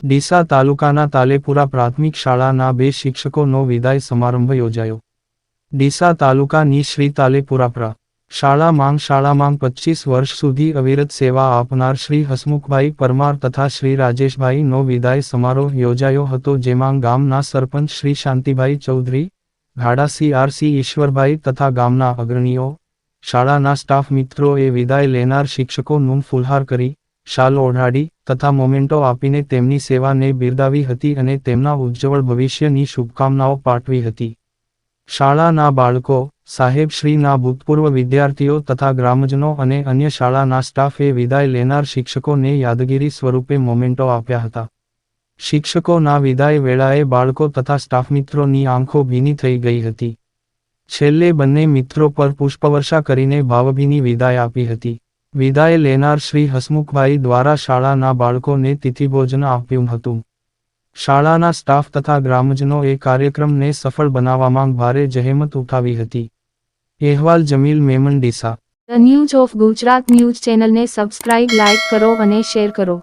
ડીસા તાલુકાના તાલેપુરા પ્રાથમિક શાળાના 2 શિક્ષકોનો વિદાય સમારંભ યોજાયો. ડીસા તાલુકાની શ્રી તાલેપુરા પ્રા. શાળામાં 25 વર્ષ સુધી અવિરત સેવા આપનાર શ્રી હસમુખભાઈ પરમાર તથા શ્રી રાજેશભાઈનો વિદાય સમારોહ યોજાયો હતો, જેમાં ગામના સરપંચ શ્રી શાંતિભાઈ ચૌધરી, ઘાડા CRC ઈશ્વરભાઈ તથા ગામના અગ્રણીઓ, શાળાના સ્ટાફ મિત્રોએ વિદાય લેનાર શિક્ષકોનું ફૂલહાર કરી, શાલ ઓઢાડી તથા મોમેન્ટો આપીને તેમની સેવાને બિરદાવી હતી અને તેમના ઉજ્જવળ ભવિષ્યની શુભકામનાઓ પાઠવી હતી. શાળાના બાળકો, સાહેબશ્રીના ભૂતપૂર્વ વિદ્યાર્થીઓ તથા ગ્રામજનો અને અન્ય શાળાના સ્ટાફે વિદાય લેનાર શિક્ષકોને યાદગીરી સ્વરૂપે મોમેન્ટો આપ્યા હતા. શિક્ષકોના વિદાય વેળાએ બાળકો તથા સ્ટાફ મિત્રોની આંખો ભીની થઈ ગઈ હતી. છેલ્લે બંને મિત્રો પર પુષ્પવર્ષા કરીને ભાવભીની વિદાય આપી હતી. વિદાય લેનાર શ્રી હસમુખભાઈ દ્વારા શાળાના બાળકોને તિથિભોજન આપ્યું હતું. શાળાના સ્ટાફ તથા ગ્રામજનોએ કાર્યક્રમને સફળ બનાવવામાં ભારે જહેમત ઉઠાવી હતી. અહેવાલ Jamil Memon, Deesa. The news of Gujarat news ચેનલને સબસ્ક્રાઇબ, લાઇક કરો અને શેર કરો.